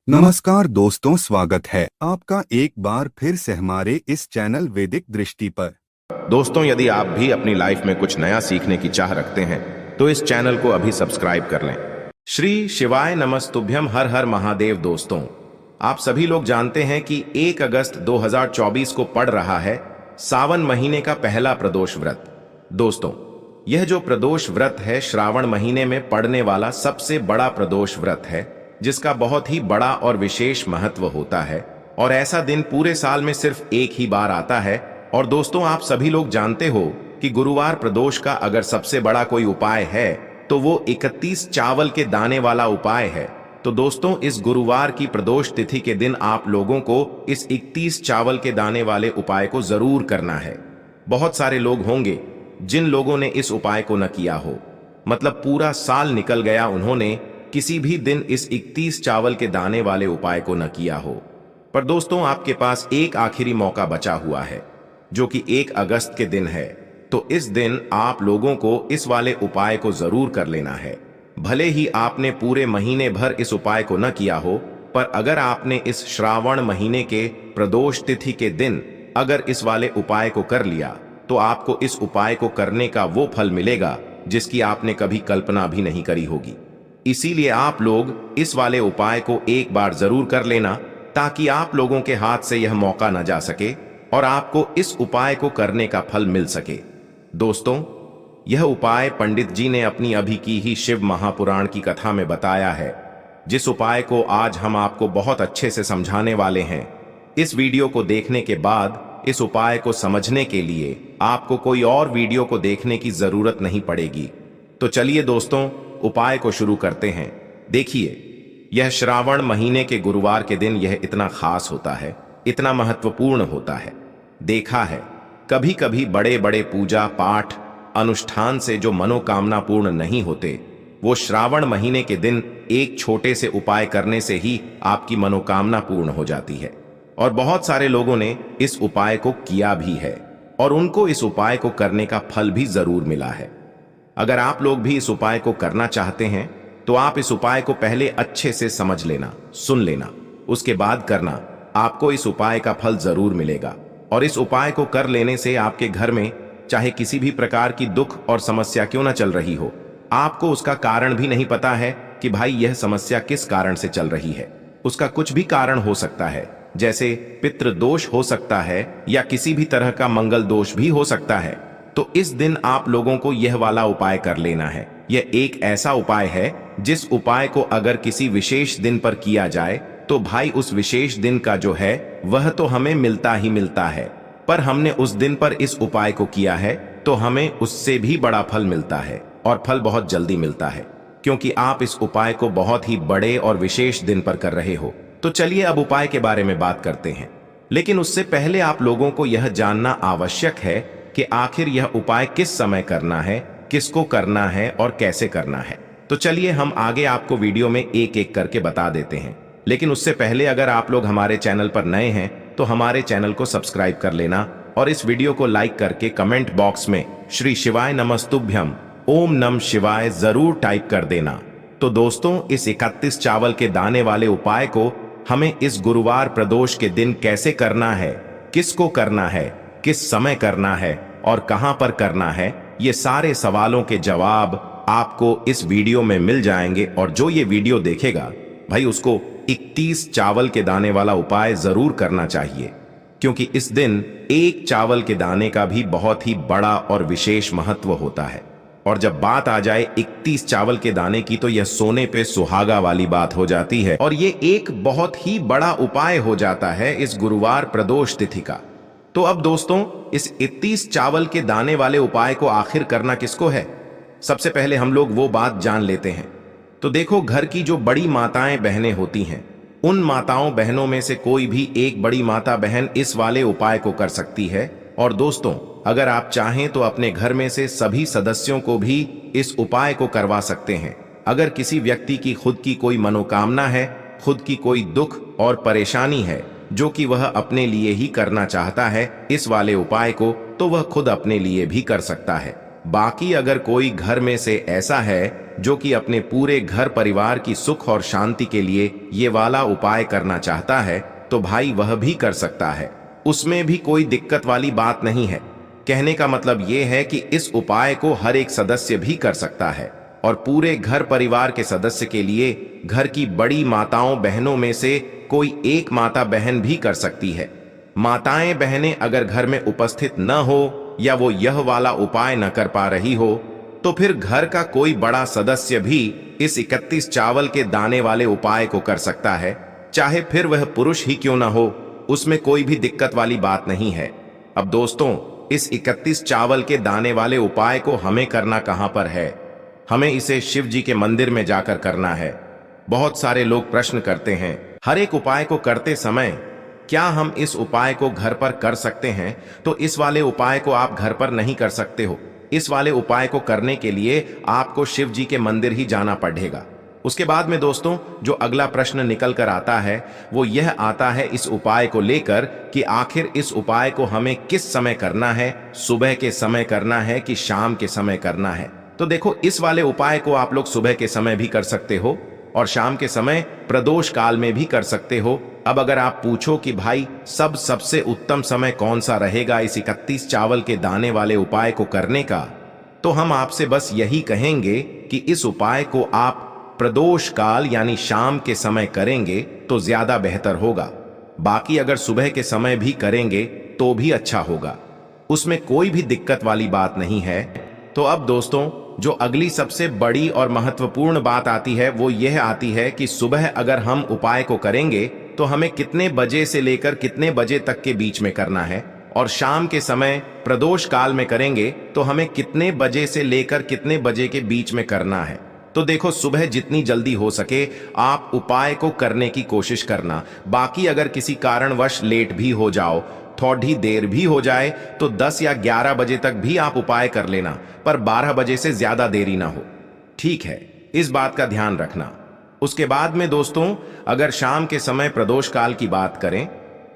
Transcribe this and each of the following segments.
नमस्कार दोस्तों, स्वागत है आपका एक बार फिर से हमारे इस चैनल वैदिक दृष्टि पर। दोस्तों, यदि आप भी अपनी लाइफ में कुछ नया सीखने की चाह रखते हैं तो इस चैनल को अभी सब्सक्राइब कर लें। श्री शिवाय नमस्तुभ्यम, हर हर महादेव। दोस्तों, आप सभी लोग जानते हैं कि 1 अगस्त 2024 को पड़ रहा है सावन महीने का पहला प्रदोष व्रत। दोस्तों, यह जो प्रदोष व्रत है श्रावण महीने में पड़ने वाला सबसे बड़ा प्रदोष व्रत है, जिसका बहुत ही बड़ा और विशेष महत्व होता है। और ऐसा दिन पूरे साल में सिर्फ एक ही बार आता है। और दोस्तों, आप सभी लोग जानते हो कि गुरुवार प्रदोष का अगर सबसे बड़ा कोई उपाय है तो वो 31 चावल के दाने वाला उपाय है। तो दोस्तों, इस गुरुवार की प्रदोष तिथि के दिन आप लोगों को इस 31 चावल के दाने वाले उपाय को जरूर करना है। बहुत सारे लोग होंगे जिन लोगों ने इस उपाय को न किया हो, मतलब पूरा साल निकल गया, उन्होंने किसी भी दिन इस 31 चावल के दाने वाले उपाय को न किया हो। पर दोस्तों, आपके पास एक आखिरी मौका बचा हुआ है, जो कि 1 अगस्त के दिन है। तो इस दिन आप लोगों को इस वाले उपाय को जरूर कर लेना है। भले ही आपने पूरे महीने भर इस उपाय को न किया हो, पर अगर आपने इस श्रावण महीने के प्रदोष तिथि के दिन अगर इस वाले उपाय को कर लिया तो आपको इस उपाय को करने का वो फल मिलेगा जिसकी आपने कभी कल्पना भी नहीं करी होगी। इसीलिए आप लोग इस वाले उपाय को एक बार जरूर कर लेना, ताकि आप लोगों के हाथ से यह मौका न जा सके और आपको इस उपाय को करने का फल मिल सके। दोस्तों, यह उपाय पंडित जी ने अपनी अभी की ही शिव महापुराण की कथा में बताया है, जिस उपाय को आज हम आपको बहुत अच्छे से समझाने वाले हैं। इस वीडियो को देखने के बाद इस उपाय को समझने के लिए आपको कोई और वीडियो को देखने की जरूरत नहीं पड़ेगी। तो चलिए दोस्तों, उपाय को शुरू करते हैं। देखिए, यह श्रावण महीने के गुरुवार के दिन यह इतना खास होता है, इतना महत्वपूर्ण होता है। देखा है, कभी कभी बड़े बड़े पूजा पाठ अनुष्ठान से जो मनोकामना पूर्ण नहीं होते, वो श्रावण महीने के दिन एक छोटे से उपाय करने से ही आपकी मनोकामना पूर्ण हो जाती है। और बहुत सारे लोगों ने इस उपाय को किया भी है और उनको इस उपाय को करने का फल भी जरूर मिला है। अगर आप लोग भी इस उपाय को करना चाहते हैं तो आप इस उपाय को पहले अच्छे से समझ लेना, सुन लेना, उसके बाद करना। आपको इस उपाय का फल जरूर मिलेगा। और इस उपाय को कर लेने से आपके घर में चाहे किसी भी प्रकार की दुख और समस्या क्यों ना चल रही हो, आपको उसका कारण भी नहीं पता है कि भाई यह समस्या किस कारण से चल रही है। उसका कुछ भी कारण हो सकता है, जैसे पितृ दोष हो सकता है या किसी भी तरह का मंगल दोष भी हो सकता है। तो इस दिन आप लोगों को यह वाला उपाय कर लेना है। यह एक ऐसा उपाय है जिस उपाय को अगर किसी विशेष दिन पर किया जाए तो भाई उस विशेष दिन का जो है वह तो हमें मिलता ही मिलता है, पर हमने उस दिन पर इस उपाय को किया है तो हमें उससे भी बड़ा फल मिलता है, और फल बहुत जल्दी मिलता है, क्योंकि आप इस उपाय को बहुत ही बड़े और विशेष दिन पर कर रहे हो। तो चलिए अब उपाय के बारे में बात करते हैं। लेकिन उससे पहले आप लोगों को यह जानना आवश्यक है कि आखिर यह उपाय किस समय करना है, किसको करना है और कैसे करना है। तो चलिए हम आगे आपको वीडियो में एक एक करके बता देते हैं। लेकिन उससे पहले अगर आप लोग हमारे चैनल पर नए हैं तो हमारे चैनल को सब्सक्राइब कर लेना और इस वीडियो को लाइक करके कमेंट बॉक्स में श्री शिवाय नमस्तुभ्यम ओम नम शिवाय जरूर टाइप कर देना। तो दोस्तों, इस 31 चावल के दाने वाले उपाय को हमें इस गुरुवार प्रदोष के दिन कैसे करना है, किसको करना है, किस समय करना है और कहां पर करना है, ये सारे सवालों के जवाब आपको इस वीडियो में मिल जाएंगे। और जो ये वीडियो देखेगा भाई, उसको 31 चावल के दाने वाला उपाय जरूर करना चाहिए, क्योंकि इस दिन एक चावल के दाने का भी बहुत ही बड़ा और विशेष महत्व होता है। और जब बात आ जाए 31 चावल के दाने की तो यह सोने पे सुहागा वाली बात हो जाती है, और ये एक बहुत ही बड़ा उपाय हो जाता है इस गुरुवार प्रदोष तिथि का। तो अब दोस्तों, इस 31 चावल के दाने वाले उपाय को आखिर करना किसको है, सबसे पहले हम लोग वो बात जान लेते हैं। तो देखो, घर की जो बड़ी माताएं बहनें होती हैं, उन माताओं बहनों में से कोई भी एक बड़ी माता बहन इस वाले उपाय को कर सकती है। और दोस्तों, अगर आप चाहें तो अपने घर में से सभी सदस्यों को भी इस उपाय को करवा सकते हैं। अगर किसी व्यक्ति की खुद की कोई मनोकामना है, खुद की कोई दुख और परेशानी है जो कि वह अपने लिए ही करना चाहता है इस वाले उपाय को, तो वह खुद अपने लिए भी कर सकता है। बाकी अगर कोई घर में से ऐसा है जो कि अपने पूरे घर परिवार की सुख और शांति के लिए ये वाला उपाय करना चाहता है तो भाई वह भी कर सकता है, उसमें भी कोई दिक्कत वाली बात नहीं है। कहने का मतलब ये है कि इस उपाय को हर एक सदस्य भी कर सकता है और पूरे घर परिवार के सदस्य के लिए घर की बड़ी माताओं बहनों में से कोई एक माता बहन भी कर सकती है। माताएं बहनें अगर घर में उपस्थित न हो या वो यह वाला उपाय न कर पा रही हो तो फिर घर का कोई बड़ा सदस्य भी इस 31 चावल के दाने वाले उपाय को कर सकता है, चाहे फिर वह पुरुष ही क्यों ना हो, उसमें कोई भी दिक्कत वाली बात नहीं है। अब दोस्तों, इस 31 चावल के दाने वाले उपाय को हमें करना कहां पर है? हमें इसे शिव जी के मंदिर में जाकर करना है। बहुत सारे लोग प्रश्न करते हैं, हर एक उपाय को करते समय क्या हम इस उपाय को घर पर कर सकते हैं? तो इस वाले उपाय को आप घर पर नहीं कर सकते हो। इस वाले उपाय को करने के लिए आपको शिव जी के मंदिर ही जाना पड़ेगा। उसके बाद में दोस्तों, जो अगला प्रश्न निकल कर आता है वो यह आता है इस उपाय को लेकर कि आखिर इस उपाय को हमें किस समय करना है, सुबह के समय करना है कि शाम के समय करना है? तो देखो, इस वाले उपाय को आप लोग सुबह के समय भी कर सकते हो और शाम के समय प्रदोष काल में भी कर सकते हो। अब अगर आप पूछो कि भाई सबसे उत्तम समय कौन सा रहेगा इस 31 चावल के दाने वाले उपाय को करने का, तो हम आपसे बस यही कहेंगे कि इस उपाय को आप प्रदोष काल यानी शाम के समय करेंगे तो ज्यादा बेहतर होगा। बाकी अगर सुबह के समय भी करेंगे तो भी अच्छा होगा, उसमें कोई भी दिक्कत वाली बात नहीं है। तो अब दोस्तों, जो अगली सबसे बड़ी और महत्वपूर्ण बात आती है वो यह आती है कि सुबह अगर हम उपाय को करेंगे तो हमें कितने बजे से लेकर कितने बजे तक के बीच में करना है, और शाम के समय प्रदोष काल में करेंगे तो हमें कितने बजे से लेकर कितने बजे के बीच में करना है। तो देखो, सुबह जितनी जल्दी हो सके आप उपाय को करने की कोशिश करना। बाकी अगर किसी कारणवश लेट भी हो जाओ, थोड़ी देर भी हो जाए तो 10 या 11 बजे तक भी आप उपाय कर लेना, पर 12 बजे से ज्यादा देरी ना हो, ठीक है? इस बात का ध्यान रखना। उसके बाद में दोस्तों, अगर शाम के समय प्रदोष काल की बात करें,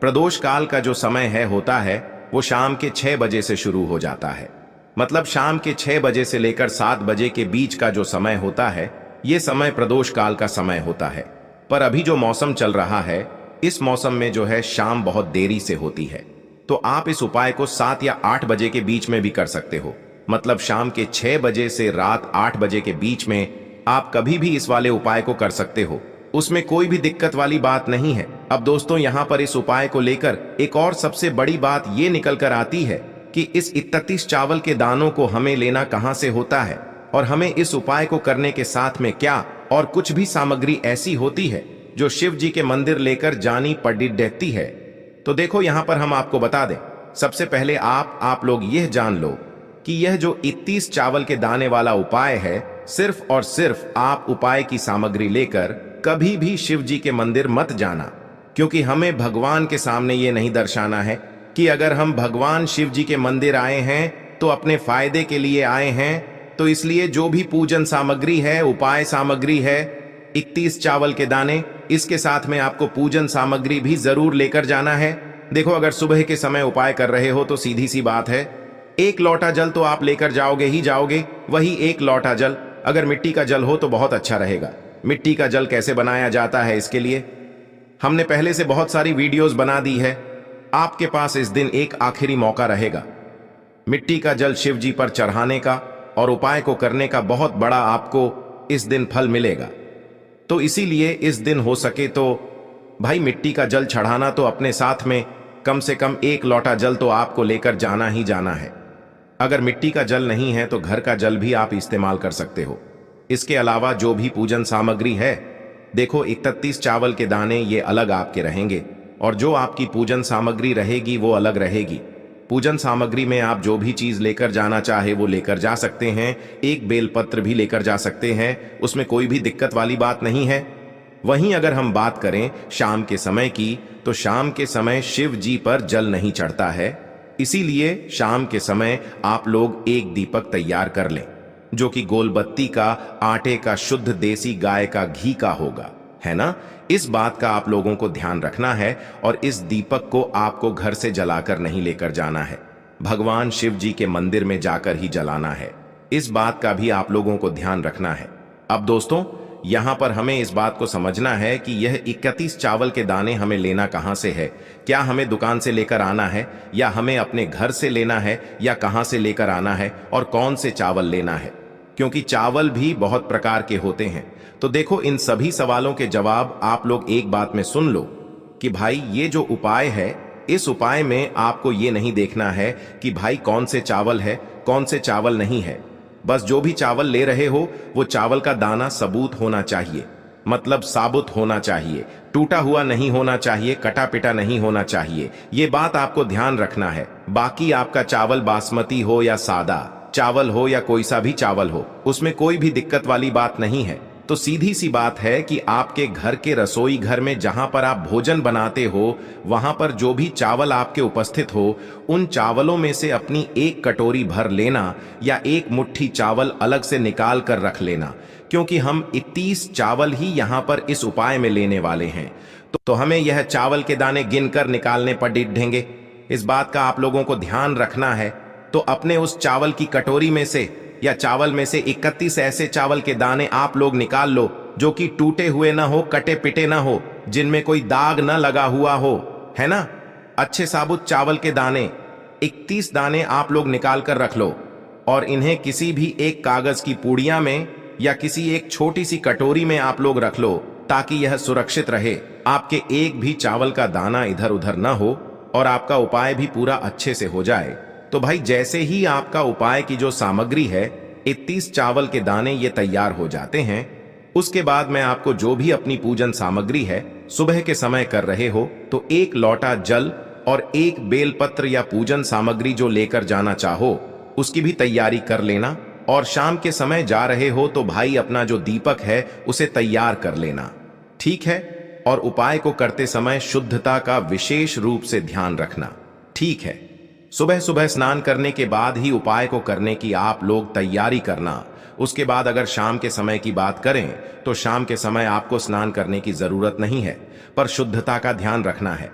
प्रदोष काल का जो समय होता है वो शाम के 6 बजे से शुरू हो जाता है। मतलब शाम के 6 बजे से लेकर 7 बजे के बीच का जो समय होता है ये समय प्रदोष काल का समय होता है। पर अभी जो मौसम चल रहा है, इस मौसम में जो है शाम बहुत देरी से होती है, तो आप इस उपाय को 7 या 8 बजे के बीच में भी कर सकते हो। मतलब शाम के 6 बजे से रात 8 बजे के बीच में आप कभी भी इस वाले उपाय को कर सकते हो, उसमें कोई भी दिक्कत वाली बात नहीं है। अब दोस्तों, यहाँ पर इस उपाय को लेकर एक और सबसे बड़ी बात ये निकल कर आती है कि इस 31 चावल के दानों को हमें लेना कहाँ से होता है और हमें इस उपाय को करने के साथ में क्या और कुछ भी सामग्री ऐसी होती है जो शिव जी के मंदिर लेकर जानी पड़ी रहती है। तो देखो, यहाँ पर हम आपको बता दें, सबसे पहले आप लोग यह जान लो कि यह जो 31 चावल के दाने वाला उपाय है, सिर्फ और सिर्फ आप उपाय की सामग्री लेकर कभी भी शिव जी के मंदिर मत जाना, क्योंकि हमें भगवान के सामने ये नहीं दर्शाना है कि अगर हम भगवान शिव जी के मंदिर आए हैं तो अपने फायदे के लिए आए हैं। तो इसलिए जो भी पूजन सामग्री है, उपाय सामग्री है, 31 चावल के दाने, इसके साथ में आपको पूजन सामग्री भी जरूर लेकर जाना है। देखो, अगर सुबह के समय उपाय कर रहे हो तो सीधी सी बात है, 1 लोटा जल तो आप लेकर जाओगे ही जाओगे। वही 1 लोटा जल अगर मिट्टी का जल हो तो बहुत अच्छा रहेगा। मिट्टी का जल कैसे बनाया जाता है, इसके लिए हमने पहले से बहुत सारी वीडियोस बना दी है। आपके पास इस दिन एक आखिरी मौका रहेगा मिट्टी का जल शिव जी पर चढ़ाने का और उपाय को करने का। बहुत बड़ा आपको इस दिन फल मिलेगा। तो इसीलिए इस दिन हो सके तो भाई मिट्टी का जल चढ़ाना तो अपने साथ में कम से कम 1 लोटा जल तो आपको लेकर जाना ही जाना है। अगर मिट्टी का जल नहीं है तो घर का जल भी आप इस्तेमाल कर सकते हो। इसके अलावा जो भी पूजन सामग्री है, देखो 31 चावल के दाने ये अलग आपके रहेंगे और जो आपकी पूजन सामग्री रहेगी वो अलग रहेगी। पूजन सामग्री में आप जो भी चीज लेकर जाना चाहे वो लेकर जा सकते हैं। एक बेलपत्र भी लेकर जा सकते हैं, उसमें कोई भी दिक्कत वाली बात नहीं है। वहीं अगर हम बात करें शाम के समय की, तो शाम के समय शिव जी पर जल नहीं चढ़ता है, इसीलिए शाम के समय आप लोग एक दीपक तैयार कर लें जो कि गोलबत्ती का, आटे का, शुद्ध देसी गाय का घी का होगा, है ना? इस बात का आप लोगों को ध्यान रखना है और इस दीपक को आपको घर से जलाकर नहीं लेकर जाना है, भगवान शिव जी के मंदिर में जाकर ही जलाना है। इस बात का भी आप लोगों को ध्यान रखना है। अब दोस्तों, यहां पर हमें इस बात को समझना है कि यह 31 चावल के दाने हमें लेना कहां से है। क्या हमें दुकान से लेकर आना है, या हमें अपने घर से लेना है, या कहां से लेकर आना है, और कौन से चावल लेना है, क्योंकि चावल भी बहुत प्रकार के होते हैं। तो देखो, इन सभी सवालों के जवाब आप लोग एक बात में सुन लो कि भाई ये जो उपाय है, इस उपाय में आपको ये नहीं देखना है कि भाई कौन से चावल है, कौन से चावल नहीं है। बस जो भी चावल ले रहे हो वो चावल का दाना सबूत होना चाहिए, मतलब साबुत होना चाहिए, टूटा हुआ नहीं होना चाहिए, कटा पिटा नहीं होना चाहिए। ये बात आपको ध्यान रखना है। बाकी आपका चावल बासमती हो या सादा चावल हो या कोई सा भी चावल हो, उसमें कोई भी दिक्कत वाली बात नहीं है। तो सीधी सी बात है कि आपके घर के रसोई घर में जहां पर आप भोजन बनाते हो, वहां पर जो भी चावल आपके उपस्थित हो, उन चावलों में से अपनी एक कटोरी भर लेना, या एक मुट्ठी चावल अलग से निकाल कर रख लेना, क्योंकि हम 31 चावल ही यहां पर इस उपाय में लेने वाले हैं। तो हमें यह चावल के दाने गिनकर निकालने पड़ेंगे। इस बात का आप लोगों को ध्यान रखना है। तो अपने उस चावल की कटोरी में से या चावल में से 31 ऐसे चावल के दाने आप लोग निकाल लो जो कि टूटे हुए ना हो, कटे पिटे ना हो, जिनमें कोई दाग ना लगा हुआ हो, है ना। अच्छे साबुत चावल के दाने 31 दाने आप लोग निकाल कर रख लो, और इन्हें किसी भी एक कागज की पुड़िया में या किसी एक छोटी सी कटोरी में आप लोग रख लो, ताकि यह सुरक्षित रहे, आपके एक भी चावल का दाना इधर उधर ना हो, और आपका उपाय भी पूरा अच्छे से हो जाए। तो भाई जैसे ही आपका उपाय की जो सामग्री है, 31 चावल के दाने ये तैयार हो जाते हैं, उसके बाद मैं आपको जो भी अपनी पूजन सामग्री है सुबह के समय कर रहे हो, तो एक लोटा जल और एक बेलपत्र या पूजन सामग्री जो लेकर जाना चाहो उसकी भी तैयारी कर लेना। और शाम के समय जा रहे हो तो भाई अपना जो दीपक है उसे तैयार कर लेना, ठीक है। और उपाय को करते समय शुद्धता का विशेष रूप से ध्यान रखना, ठीक है। सुबह सुबह स्नान करने के बाद ही उपाय को करने की आप लोग तैयारी करना। उसके बाद अगर शाम के समय की बात करें तो शाम के समय आपको स्नान करने की जरूरत नहीं है, पर शुद्धता का ध्यान रखना है।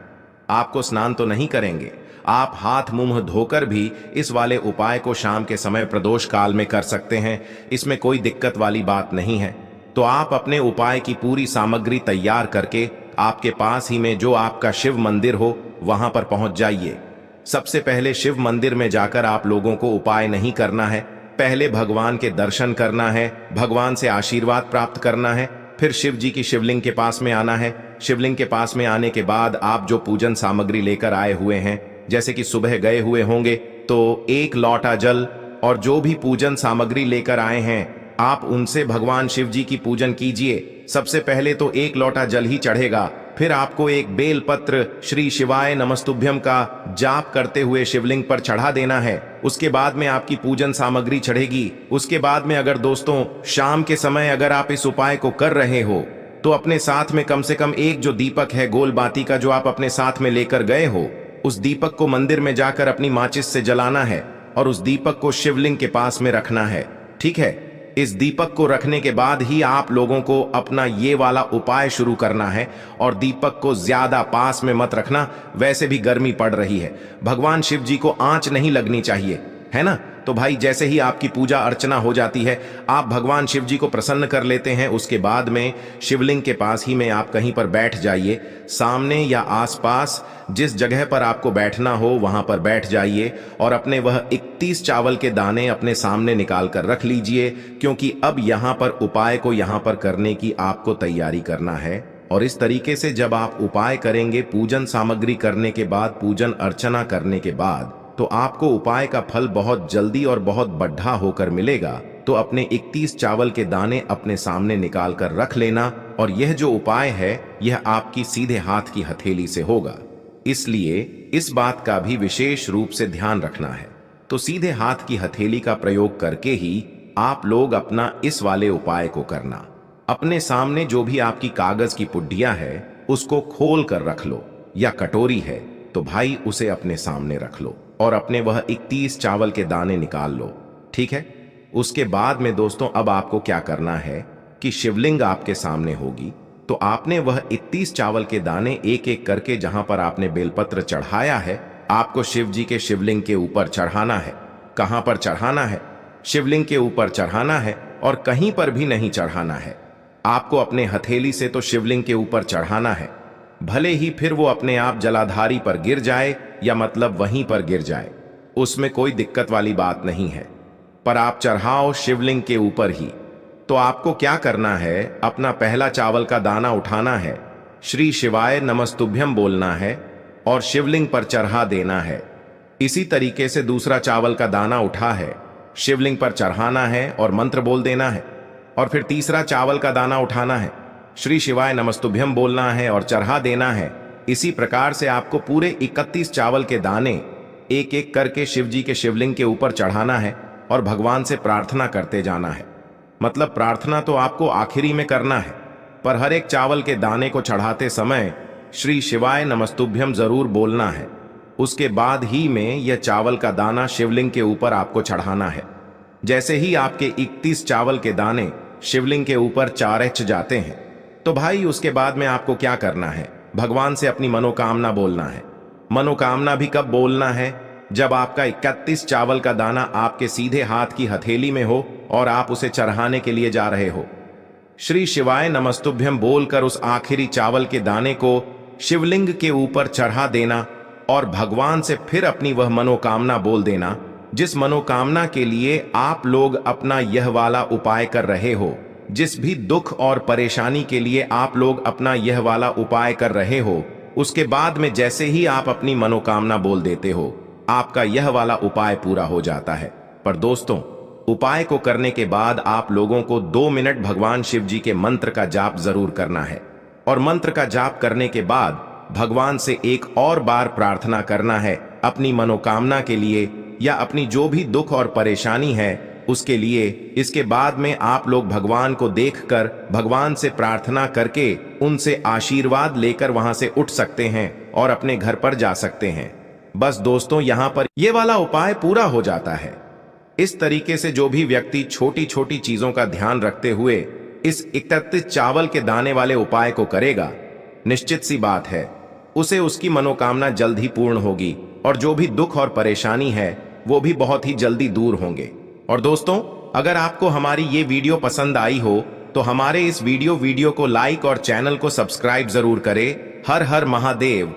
आपको स्नान तो नहीं करेंगे, आप हाथ मुंह धोकर भी इस वाले उपाय को शाम के समय प्रदोष काल में कर सकते हैं, इसमें कोई दिक्कत वाली बात नहीं है। तो आप अपने उपाय की पूरी सामग्री तैयार करके आपके पास ही में जो आपका शिव मंदिर हो वहां पर पहुंच जाइए। सबसे पहले शिव मंदिर में जाकर आप लोगों को उपाय नहीं करना है, पहले भगवान के दर्शन करना है, भगवान से आशीर्वाद प्राप्त करना है, फिर शिव जी की शिवलिंग के पास में आना है। शिवलिंग के पास में आने के बाद आप जो पूजन सामग्री लेकर आए हुए हैं, जैसे कि सुबह गए हुए होंगे तो एक लोटा जल और जो भी पूजन सामग्री लेकर आए हैं आप उनसे भगवान शिव जी की पूजन कीजिए। सबसे पहले तो एक लोटा जल ही चढ़ेगा, फिर आपको एक बेल पत्र श्री शिवाय नमस्तुभ्यम का जाप करते हुए शिवलिंग पर चढ़ा देना है। उसके बाद में आपकी पूजन सामग्री चढ़ेगी। उसके बाद में अगर दोस्तों शाम के समय अगर आप इस उपाय को कर रहे हो तो अपने साथ में कम से कम एक जो दीपक है गोल बाती का जो आप अपने साथ में लेकर गए हो, उस दीपक को मंदिर में जाकर अपनी माचिस से जलाना है और उस दीपक को शिवलिंग के पास में रखना है, ठीक है। इस दीपक को रखने के बाद ही आप लोगों को अपना ये वाला उपाय शुरू करना है, और दीपक को ज्यादा पास में मत रखना, वैसे भी गर्मी पड़ रही है। भगवान शिव जी को आंच नहीं लगनी चाहिए, है ना। तो भाई जैसे ही आपकी पूजा अर्चना हो जाती है, आप भगवान शिव जी को प्रसन्न कर लेते हैं, उसके बाद में शिवलिंग के पास ही में आप कहीं पर बैठ जाइए। सामने या आसपास जिस जगह पर आपको बैठना हो वहां पर बैठ जाइए, और अपने वह 31 चावल के दाने अपने सामने निकाल कर रख लीजिए, क्योंकि अब यहां पर उपाय को यहां पर करने की आपको तैयारी करना है। और इस तरीके से जब आप उपाय करेंगे, पूजन सामग्री करने के बाद, पूजन अर्चना करने के बाद, तो आपको उपाय का फल बहुत जल्दी और बहुत बढ़ा होकर मिलेगा। तो अपने 31 चावल के दाने अपने सामने निकाल कर रख लेना, और यह जो उपाय है यह आपकी सीधे हाथ की हथेली से होगा, इसलिए इस बात का भी विशेष रूप से ध्यान रखना है। तो सीधे हाथ की हथेली का प्रयोग करके ही आप लोग अपना इस वाले उपाय को करना। अपने सामने जो भी आपकी कागज की पुड्डिया है उसको खोल कर रख लो, या कटोरी है तो भाई उसे अपने सामने रख लो, और अपने वह 31 चावल के दाने निकाल लो, ठीक है। उसके बाद में दोस्तों अब आपको क्या करना है कि शिवलिंग आपके सामने होगी, तो आपने वह 31 चावल के दाने एक एक करके जहां पर आपने बेलपत्र चढ़ाया है, आपको शिव जी के शिवलिंग के ऊपर चढ़ाना है। कहां पर चढ़ाना है? शिवलिंग के ऊपर चढ़ाना है, और कहीं पर भी नहीं चढ़ाना है। आपको अपने हथेली से तो शिवलिंग के ऊपर चढ़ाना है, भले ही फिर वो अपने आप जलाधारी पर गिर जाए या मतलब वहीं पर गिर जाए, उसमें कोई दिक्कत वाली बात नहीं है, पर आप चढ़ाओ शिवलिंग के ऊपर ही। तो आपको क्या करना है, अपना पहला चावल का दाना उठाना है, श्री शिवाय नमस्तुभ्यम बोलना है और शिवलिंग पर चढ़ा देना है। इसी तरीके से दूसरा चावल का दाना उठा है, शिवलिंग पर चढ़ाना है और मंत्र बोल देना है। और फिर तीसरा चावल का दाना उठाना है, श्री शिवाय नमस्तुभ्यम बोलना है और चढ़ा देना है। इसी प्रकार से आपको पूरे 31 चावल के दाने एक एक करके शिव जी के शिवलिंग के ऊपर चढ़ाना है और भगवान से प्रार्थना करते जाना है। मतलब प्रार्थना तो आपको आखिरी में करना है, पर हर एक चावल के दाने को चढ़ाते समय श्री शिवाय नमस्तुभ्यम जरूर बोलना है। उसके बाद ही में यह चावल का दाना शिवलिंग के ऊपर आपको चढ़ाना है। जैसे ही आपके 31 चावल के दाने शिवलिंग के ऊपर चारच जाते हैं, तो भाई उसके बाद में आपको क्या करना है, भगवान से अपनी मनोकामना बोलना है। मनोकामना भी कब बोलना है, जब आपका 31 चावल का दाना आपके सीधे हाथ की हथेली में हो और आप उसे चढ़ाने के लिए जा रहे हो। श्री शिवाय नमस्तुभ्यम बोलकर उस आखिरी चावल के दाने को शिवलिंग के ऊपर चढ़ा देना और भगवान से फिर अपनी वह मनोकामना बोल देना, जिस मनोकामना के लिए आप लोग अपना यह वाला उपाय कर रहे हो, जिस भी दुख और परेशानी के लिए आप लोग अपना यह वाला उपाय कर रहे हो। उसके बाद में जैसे ही आप अपनी मनोकामना बोल देते हो, आपका यह वाला उपाय पूरा हो जाता है। पर दोस्तों, उपाय को करने के बाद आप लोगों को 2 मिनट भगवान शिव जी के मंत्र का जाप जरूर करना है और मंत्र का जाप करने के बाद भगवान से एक और बार प्रार्थना करना है अपनी मनोकामना के लिए या अपनी जो भी दुख और परेशानी है उसके लिए। इसके बाद में आप लोग भगवान को देखकर भगवान से प्रार्थना करके उनसे आशीर्वाद लेकर वहां से उठ सकते हैं और अपने घर पर जा सकते हैं। बस दोस्तों, यहां पर यह वाला उपाय पूरा हो जाता है। इस तरीके से जो भी व्यक्ति छोटी छोटी चीजों का ध्यान रखते हुए इस 31 चावल के दाने वाले उपाय को करेगा, निश्चित सी बात है उसे उसकी मनोकामना जल्द ही पूर्ण होगी और जो भी दुख और परेशानी है वो भी बहुत ही जल्दी दूर होंगे। और दोस्तों, अगर आपको हमारी ये वीडियो पसंद आई हो तो हमारे इस वीडियो को लाइक और चैनल को सब्सक्राइब जरूर करें। हर हर महादेव।